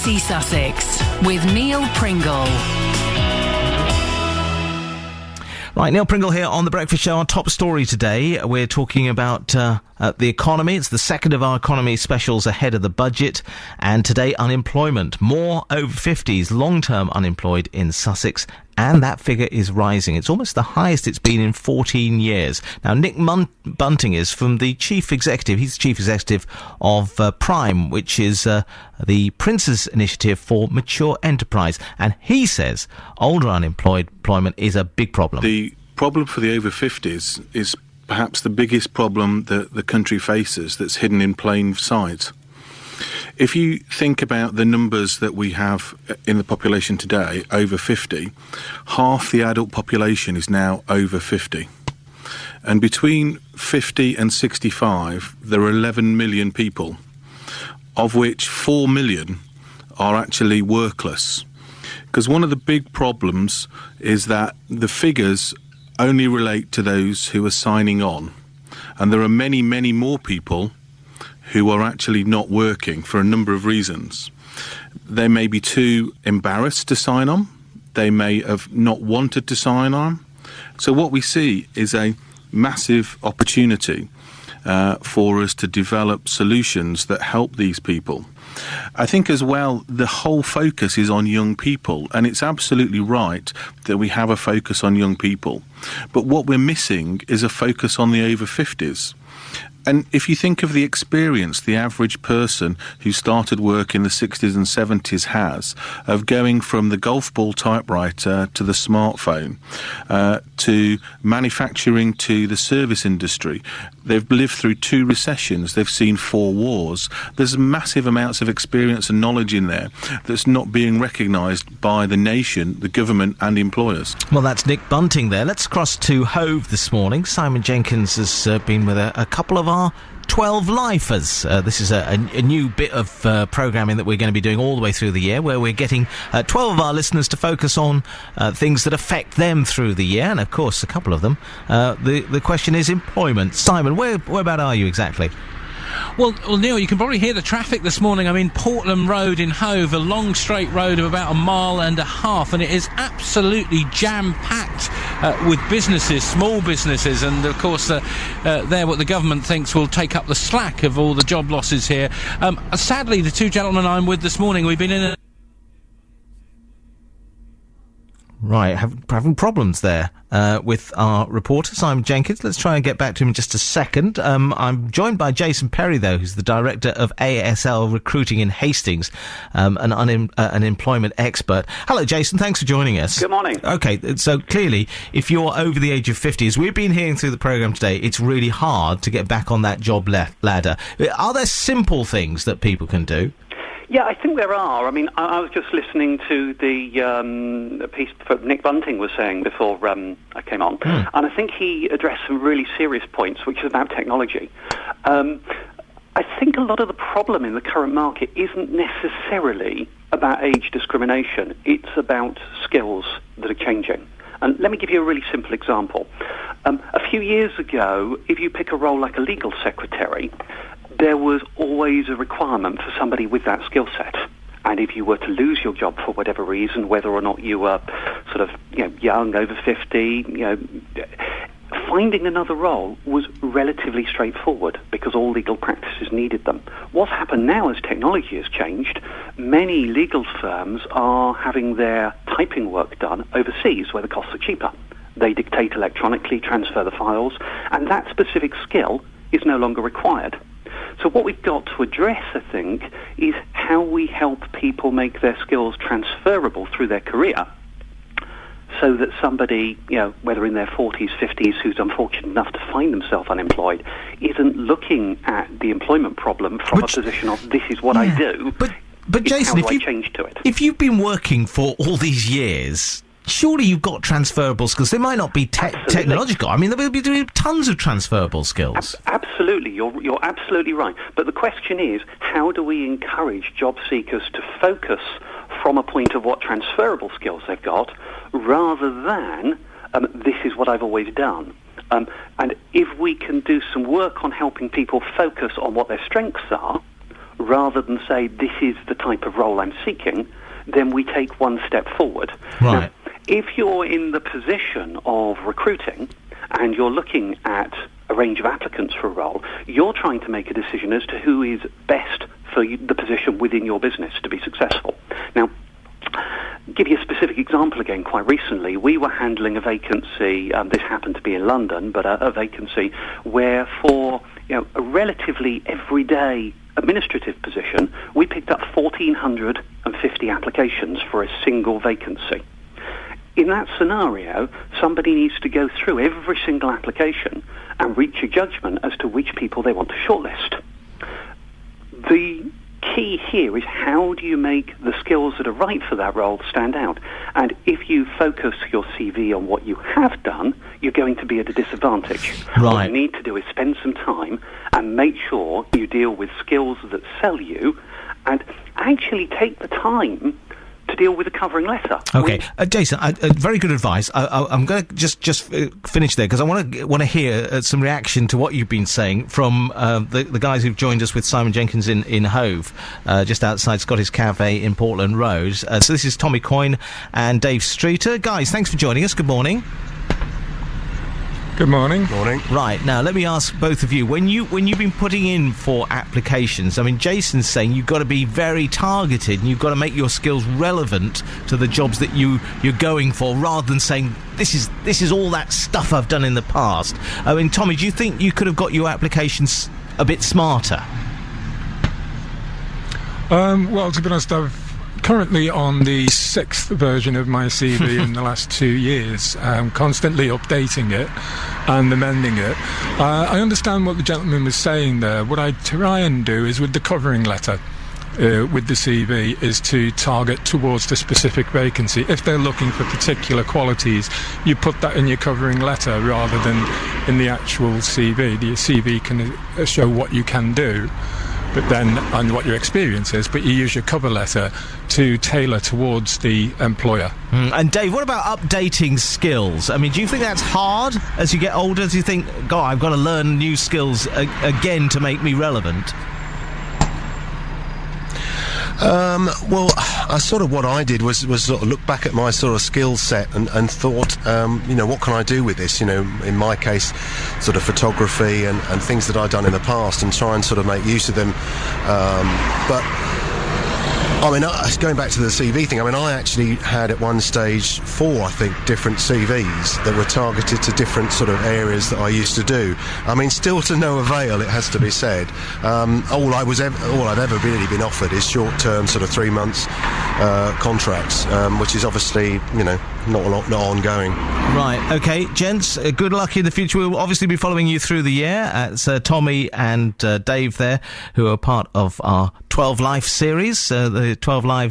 BBC Sussex with Neil Pringle. Right, Neil Pringle here on The Breakfast Show. Our top story today, we're talking about the economy. It's the second of our economy specials ahead of the budget. And today, unemployment. More over 50s, long-term unemployed in Sussex. And that figure is rising. It's almost the highest it's been in 14 years. Now, Nick Bunting is from the chief executive. He's the chief executive of Prime, which is the Prince's Initiative for Mature Enterprise. And he says older unemployment is a big problem. The problem for the over 50s is perhaps the biggest problem that the country faces that's hidden in plain sight. If you think about the numbers that we have in the population today, over 50, half the adult population is now over 50. And between 50 and 65, there are 11 million people, of which 4 million are actually workless. Because one of the big problems is that the figures only relate to those who are signing on. And there are many, many more people who are actually not working for a number of reasons. They may be too embarrassed to sign on. They may have not wanted to sign on. So what we see is a massive opportunity for us to develop solutions that help these people. I think as well, the whole focus is on young people, and it's absolutely right that we have a focus on young people. But what we're missing is a focus on the over 50s. And if you think of the experience the average person who started work in the 60s and 70s has of going from the golf ball typewriter to the smartphone, to manufacturing to the service industry, they've lived through 2 recessions, they've seen 4 wars. There's massive amounts of experience and knowledge in there that's not being recognised by the nation, the government and employers. Well, that's Nick Bunting there. Let's cross to Hove this morning. Simon Jenkins has been with a couple of our 12 lifers. This is a new bit of programming that we're going to be doing all the way through the year, where we're getting 12 of our listeners to focus on things that affect them through the year, and of course a couple of them. The question is employment. Simon, where about are you exactly? Well, Neil, you can probably hear the traffic this morning. I'm in Portland Road in Hove, a long straight road of about 1.5 miles, and it is absolutely jam-packed with businesses, small businesses, and of course they're what the government thinks will take up the slack of all the job losses here. Sadly, the 2 gentlemen I'm with this morning, we've been in a... Right, having problems there with our reporter, Simon Jenkins. Let's try and get back to him in just a second. I'm joined by Jason Perry, though, who's the director of ASL Recruiting in Hastings, an employment expert. Hello, Jason. Thanks for joining us. Good morning. Okay, so clearly, if you're over the age of 50, as we've been hearing through the programme today, it's really hard to get back on that job ladder. Are there simple things that people can do? Yeah, I think there are. I mean, I was just listening to the piece that Nick Bunting was saying before I came on, and I think he addressed some really serious points, which is about technology. I think a lot of the problem in the current market isn't necessarily about age discrimination. It's about skills that are changing. And let me give you a really simple example. A few years ago, if you pick a role like a legal secretary, there was always a requirement for somebody with that skill set. And if you were to lose your job for whatever reason, whether or not you were sort of young, over 50, finding another role was relatively straightforward because all legal practices needed them. What's happened now as technology has changed, many legal firms are having their typing work done overseas where the costs are cheaper. They dictate electronically, transfer the files, and that specific skill is no longer required. So what we've got to address, I think, is how we help people make their skills transferable through their career so that somebody, whether in their 40s, 50s, who's unfortunate enough to find themselves unemployed, isn't looking at the employment problem from a position of, this is what I do, but Jason, how do I change to it? If you've been working for all these years, surely you've got transferable skills. They might not be technological. I mean, there will be tons of transferable skills. Absolutely. You're absolutely right. But the question is, how do we encourage job seekers to focus from a point of what transferable skills they've got, rather than, this is what I've always done? And if we can do some work on helping people focus on what their strengths are, rather than say, this is the type of role I'm seeking, then we take one step forward. Right. Now, if you're in the position of recruiting and you're looking at a range of applicants for a role, you're trying to make a decision as to who is best for the position within your business to be successful. Now, give you a specific example again. Quite recently, we were handling a vacancy, this happened to be in London, but a vacancy where for a relatively everyday administrative position, we picked up 1,450 applications for a single vacancy. In that scenario, somebody needs to go through every single application and reach a judgment as to which people they want to shortlist. The key here is, how do you make the skills that are right for that role stand out? And if you focus your CV on what you have done, you're going to be at a disadvantage. Right. What you need to do is spend some time and make sure you deal with skills that sell you, and actually take the time to deal with a covering letter. Okay, Jason, very good advice. I'm going to just finish there, because I want to hear some reaction to what you've been saying from the guys who've joined us with Simon Jenkins in Hove, just outside Scottish Cafe in Portland Road. So this is Tommy Coyne and Dave Streeter. Guys, thanks for joining us. Good morning. Good morning. Morning. Right, now let me ask both of you, when you've been putting in for applications, I mean, Jason's saying you've got to be very targeted and you've got to make your skills relevant to the jobs that you're going for, rather than saying this is all that stuff I've done in the past. I mean, Tommy, do you think you could have got your applications a bit smarter? Well, to be honest, I've currently on the 6th version of my CV in the last 2 years, constantly updating it and amending it. I understand what the gentleman was saying there. What I try and do is, with the covering letter, with the CV, is to target towards the specific vacancy. If they're looking for particular qualities, you put that in your covering letter rather than in the actual CV. The CV can show what you can do, but then, and what your experience is, but you use your cover letter to tailor towards the employer. And Dave, what about updating skills? I mean, do you think that's hard as you get older? Do you think, God, I've got to learn new skills again to make me relevant? Well, what I did was sort of look back at my sort of skill set and thought, what can I do with this? In my case, sort of photography and things that I'd done in the past, and try and sort of make use of them. But I mean, going back to the CV thing, I mean, I actually had at one stage 4, I think, different CVs that were targeted to different sort of areas that I used to do. I mean, still to no avail, it has to be said. All I've ever really been offered is short-term, sort of 3 months contracts, which is obviously, not ongoing. Right, okay, gents, good luck in the future. We'll obviously be following you through the year. It's Tommy and Dave there, who are part of our 12 Life series, the 12 Lives